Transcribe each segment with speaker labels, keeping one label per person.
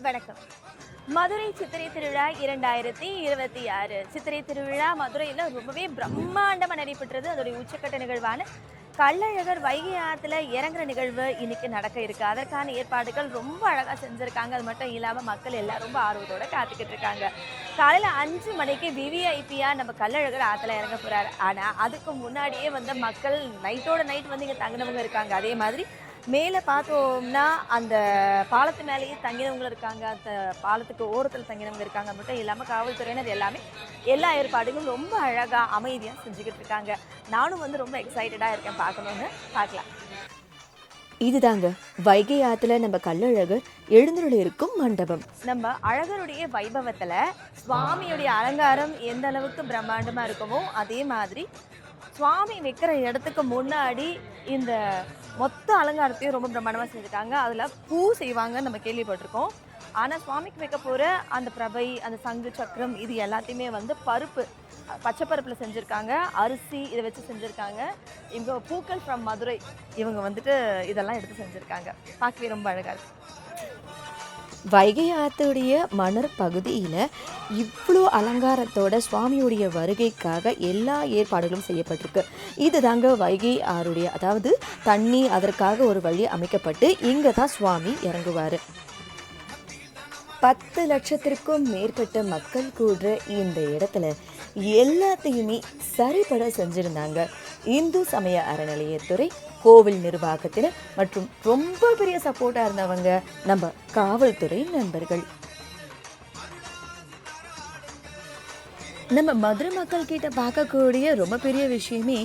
Speaker 1: வணக்கம். மதுரை சித்திரை திருவிழா 2026 சித்திரை திருவிழா மதுரையில் ரொம்பவே பிரம்மாண்டமாக நடைபெற்றது. அதோடைய உச்சக்கட்ட நிகழ்வான கள்ளழகர் வைகை ஆற்றுல இறங்குற நிகழ்வு இன்னைக்கு நடக்க இருக்கு. அதற்கான ஏற்பாடுகள் ரொம்ப அழகாக செஞ்சுருக்காங்க. அது மட்டும் இல்லாமல் மக்கள் எல்லாம் ரொம்ப ஆர்வத்தோட காத்துக்கிட்டு இருக்காங்க. காலையில் 5 மணிக்கு விவிஐபியாக நம்ம கள்ளழகர் ஆற்றுல இறங்க போகிறாரு. ஆனால் அதுக்கு முன்னாடியே வந்து மக்கள் நைட்டோட நைட் வந்து இங்கே தங்கினவங்க இருக்காங்க. அதே மாதிரி மேலே பார்த்தோம்னா அந்த பாலத்து மேலேயே தங்கினவங்க இருக்காங்க. அந்த பாலத்துக்கு ஓரத்தில் தங்கினவங்க இருக்காங்க. மட்டும் இல்லாமல் காவல்துறையினர் எல்லா ஏற்பாடுகளும் ரொம்ப அழகாக அமைதியாக செஞ்சுக்கிட்டு இருக்காங்க. நானும் வந்து ரொம்ப எக்ஸைட்டடாக இருக்கேன் பார்க்கணுன்னு. பார்க்கலாம்.
Speaker 2: இதுதாங்க வைகை ஆத்துல நம்ம கள்ளழகர் எழுந்துள்ள இருக்கும் மண்டபம்.
Speaker 1: நம்ம அழகருடைய வைபவத்தில் சுவாமியுடைய அலங்காரம் எந்த அளவுக்கு பிரம்மாண்டமாக இருக்குமோ அதே மாதிரி சுவாமி வைக்கிற இடத்துக்கு முன்னாடி இந்த மொத்த அலங்காரத்தையும் ரொம்ப பிரம்மாண்டமாக செஞ்சுருக்காங்க. அதில் பூ செய்வாங்கன்னு நம்ம கேள்விப்பட்டிருக்கோம். ஆனால் சுவாமிக்கு வைக்க போகிற அந்த பிரபை, அந்த சங்கு சக்கரம், இது எல்லாத்தையுமே வந்து பச்சை பருப்பில் செஞ்சுருக்காங்க. அரிசி இதை வச்சு செஞ்சுருக்காங்க. இவங்க பூக்கள் ஃப்ரம் மதுரை இவங்க வந்துட்டு இதெல்லாம் எடுத்து செஞ்சுருக்காங்க. பார்க்கவே ரொம்ப அழகாக இருக்குது.
Speaker 2: வைகை ஆத்துடைய மணர் பகுதியில் இவ்வளோ அலங்காரத்தோட சுவாமியுடைய வருகைக்காக எல்லா ஏற்பாடுகளும் செய்யப்பட்டிருக்கு. இது தாங்க வைகை ஆறுடைய, அதாவது தண்ணி அதற்காக ஒரு வழி அமைக்கப்பட்டு இங்கே தான் சுவாமி இறங்குவார். 10 லட்சத்திற்கும் மேற்பட்ட மக்கள் கூடுற இந்த இடத்துல எல்லாத்தையுமே சரிபட செஞ்சுருந்தாங்க இந்து சமய அறநிலையத்துறை, கோவில் நிர்வாகத்தினர் மற்றும் ரொம்ப பெரிய சப்போர்ட்டாக இருந்தவங்க நம்ம காவல்துறை நண்பர்கள். நம்ம மதுரை மக்கள் கிட்ட பார்க்கக்கூடிய ரொம்ப பெரிய விஷயமே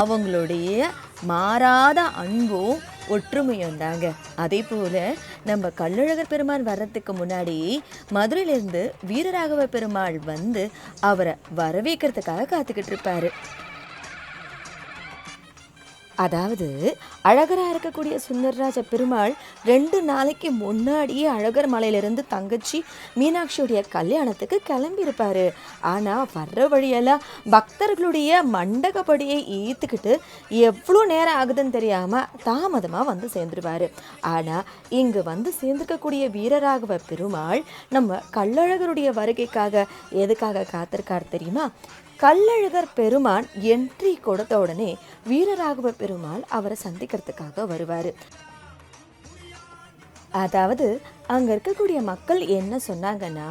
Speaker 2: அவங்களுடைய மாறாத அன்பும் ஒற்றுமையும் தாங்க. அதே போல நம்ம கள்ளழகர் பெருமாள் வர்றதுக்கு முன்னாடி மதுரையிலிருந்து வீரராகவ பெருமாள் வந்து அவரை வரவேற்கிறதுக்காக காத்துக்கிட்டு இருப்பாரு. அதாவது அழகராக இருக்கக்கூடிய சுந்தரராஜ பெருமாள் 2 நாளைக்கு முன்னாடியே அழகர் மலையிலிருந்து தங்கச்சி மீனாட்சியுடைய கல்யாணத்துக்கு கிளம்பியிருப்பார். ஆனால் வர்ற வழியெல்லாம் பக்தர்களுடைய மண்டகப்படியை ஈர்த்துக்கிட்டு எவ்வளோ நேரம் ஆகுதுன்னு தெரியாமல் தாமதமாக வந்து சேர்ந்துருவார். ஆனால் இங்கே வந்து சேர்ந்துருக்கக்கூடிய வீரராகவ பெருமாள் நம்ம கள்ளழகருடைய வருகைக்காக எதுக்காக காத்திருக்கார் தெரியுமா? கள்ளழகர் பெருமான் என்ட்ரி கொடுத்த உடனே வீரராகவ பெருமாள் அவரை சந்திக்கிறதுக்காக வருவார். அதாவது அங்கே இருக்கக்கூடிய மக்கள் என்ன சொன்னாங்கன்னா,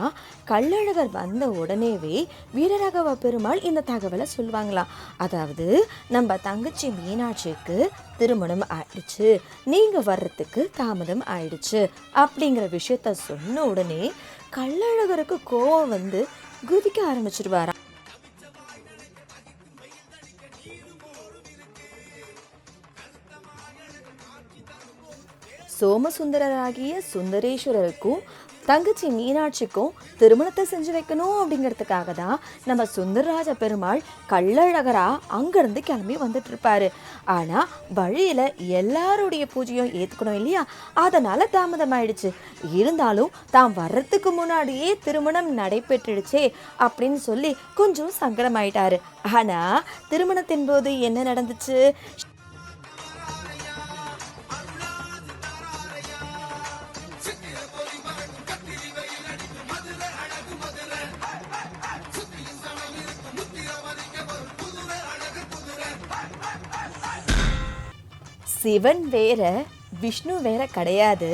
Speaker 2: கள்ளழகர் வந்த உடனேவே வீரராகவ பெருமாள் இந்த தகவலை சொல்லுவாங்களாம். அதாவது நம்ம தங்கச்சி மீனாட்சிக்கு திருமணம் ஆயிடுச்சு, நீங்கள் வர்றதுக்கு தாமதம் ஆயிடுச்சு அப்படிங்கிற விஷயத்த சொன்ன உடனே கள்ளழகருக்கு கோவம் வந்து குதிக்க ஆரம்பிச்சிருவாராம். சோமசுந்தரராகிய சுந்தரேஸ்வரருக்கும் தங்கச்சி மீனாட்சிக்கும் திருமணத்தை செஞ்சு வைக்கணும் அப்படிங்கிறதுக்காக தான் நம்ம சுந்தரராஜ பெருமாள் கள்ளழகரா அங்கேருந்து கிளம்பி வந்துட்டு இருப்பாரு. ஆனால் வழியில் எல்லாருடைய பூஜையும் ஏற்றுக்கணும் இல்லையா, அதனால் தாமதமாயிடுச்சு. இருந்தாலும் தான் வர்றதுக்கு முன்னாடியே திருமணம் நடைபெற்றுடுச்சே அப்படின்னு சொல்லி கொஞ்சம் சங்கடமாயிட்டாரு. ஆனால் திருமணத்தின் போது என்ன நடந்துச்சு? சிவன் வேற விஷ்ணு வேற கிடையாது,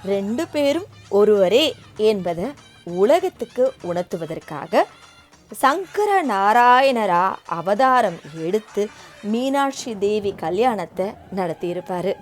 Speaker 2: 2 பேரும் ஒருவரே என்பதை உலகத்துக்கு உணர்த்துவதற்காக சங்கர நாராயணரா அவதாரம் எடுத்து மீனாட்சி தேவி கல்யாணத்தை நடத்தியிருப்பாரு.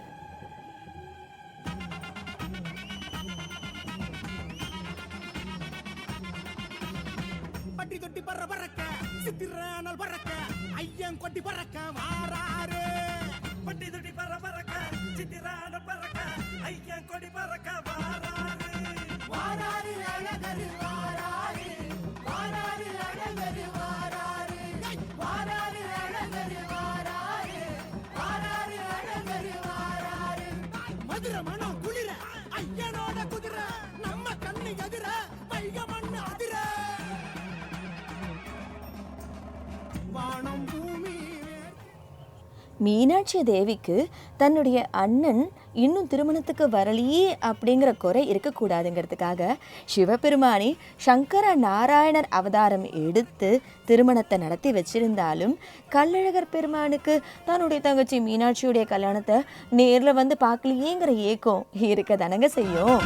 Speaker 2: மீனாட்சி தேவிக்கு தன்னுடைய அண்ணன் இன்னும் திருமணத்துக்கு வரலையே அப்படிங்கிற குறை இருக்கக்கூடாதுங்கிறதுக்காக சிவபெருமானே சங்கர நாராயணர் அவதாரம் எடுத்து திருமணத்தை நடத்தி வச்சிருந்தாலும் கள்ளழகர் பெருமானுக்கு தன்னுடைய தங்கச்சி மீனாட்சியுடைய கல்யாணத்தை நேரில் வந்து பார்க்கலையேங்கிற ஏக்கம் இருக்க தானங்க செய்யும்.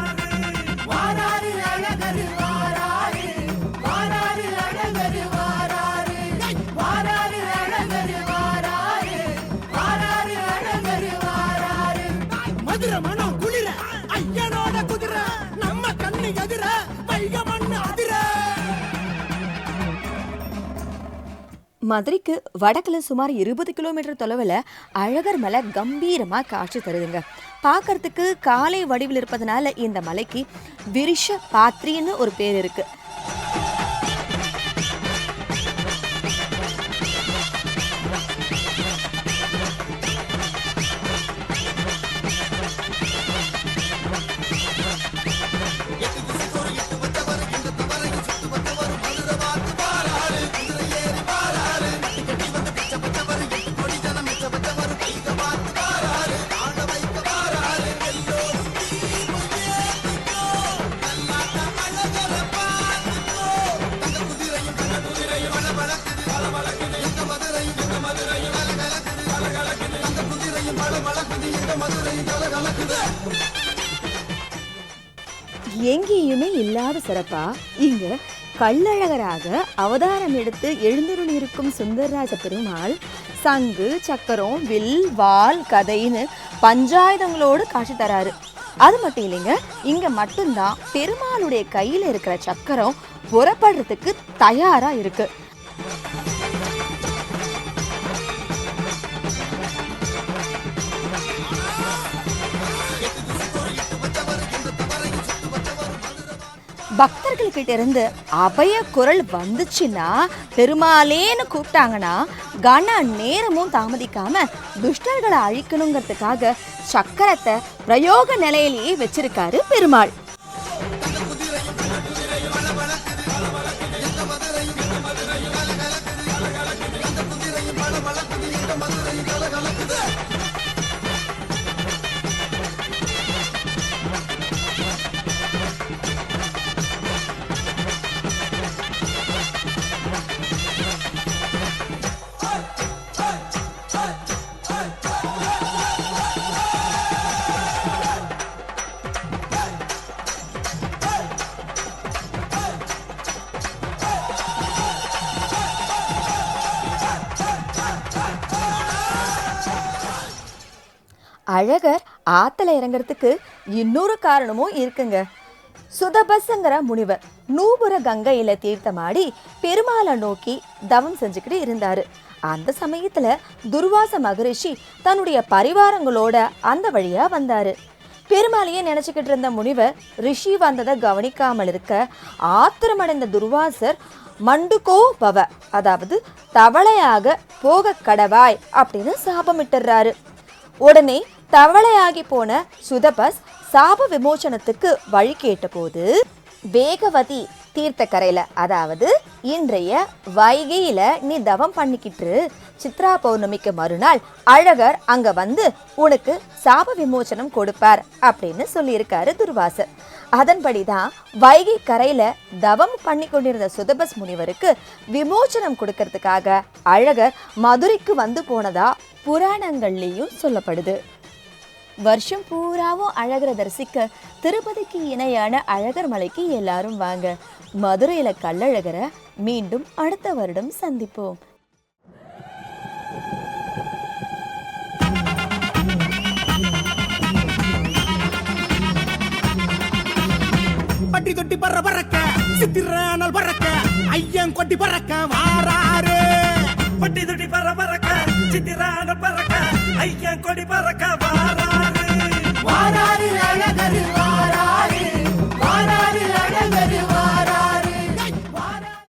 Speaker 2: மதுரைக்கு வடக்கில் சுமார் 20 கிலோமீட்டர் தொலைவில் அழகர் மலை கம்பீரமாக காட்சி தருதுங்க. பார்க்கறதுக்கு காலை வடிவில் இருப்பதனால இந்த மலைக்கு விருஷ பாத்ரின்னு ஒரு பேர் இருக்கு. எங்கேயுமே இல்லாத சிறப்பா இங்க கள்ளழகராக அவதாரம் எடுத்து எழுந்தருளி இருக்கும் சுந்தரராஜ பெருமாள் சங்கு சக்கரம் வில் வால் கதைன்னு பஞ்சாயுதங்களோடு காட்சி தராரு. அது மட்டும் இல்லைங்க, இங்க மட்டும்தான் பெருமாளுடைய கையில இருக்கிற சக்கரம் புறப்படுறதுக்கு தயாரா இருக்கு. பக்தர்கள்கிட்ட இருந்து அபய குரல் வந்துச்சுன்னா பெருமாளேன்னு கூப்பிட்டாங்கன்னா கன நேரமும் தாமதிக்காம துஷ்டர்களை அழிக்கணுங்கிறதுக்காக சக்கரத்தை பிரயோக நிலையிலேயே வச்சிருக்காரு பெருமாள். அழகர் ஆத்துல இறங்கிறதுக்கு இன்னொரு காரணமும் இருக்குங்க. சுதபஸ்ங்கிற முனிவர் நூபுர கங்கையில தீர்த்தமாடி பெருமாளை நோக்கி தவம் செஞ்சுக்கிட்டு இருந்தாரு. அந்த சமயத்துல துர்வாச மகரிஷி தன்னுடைய பரிவாரங்களோட அந்த வழியா வந்தாரு. பெருமாளையே நினைச்சுக்கிட்டு இருந்த முனிவர் ரிஷி வந்ததை கவனிக்காமல் இருக்க ஆத்திரமடைந்த துர்வாசர் மண்டுகோ பவ, அதாவது தவளையாக போக கடவாய் அப்படின்னு சாபமிட்டுறாரு. உடனே தவளையாகி போன சுதபஸ் சாப விமோசனத்துக்கு வழி கேட்டபோது வேகவதி தீர்த்தக்கரையில, அதாவது இன்றைய வைகையில நீ தவம் பண்ணிக்கிட்டு சித்ரா பௌர்ணமிக்கு மறுநாள் அழகர் அங்க வந்து உனக்கு சாப விமோசனம் கொடுப்பார் அப்படின்னு சொல்லியிருக்காரு துர்வாசர். அதன்படிதான் வைகை கரையில தவம் பண்ணி கொண்டிருந்த சுதபஸ் முனிவருக்கு விமோசனம் கொடுக்கறதுக்காக அழகர் மதுரைக்கு வந்து போனதா புராணங்கள்லேயும் சொல்லப்படுது. வருஷம் பூராவும் அழகரை தரிசிக்க திருப்பதிக்கு இணையான அழகர் மலைக்கு எல்லாரும் வாங்க. மதுரையில கள்ளழகரை மீண்டும் அடுத்த வருடம் சந்திப்போம்.
Speaker 3: பட்டி தொட்டி பற பறக்க சித்திரானல் பறக்க ஐயன் கொட்டி பறக்க வாராரு. பட்டி தொட்டி பற பறக்க சித்திரானல் பறக்க ஐயன் கொடி பறக்க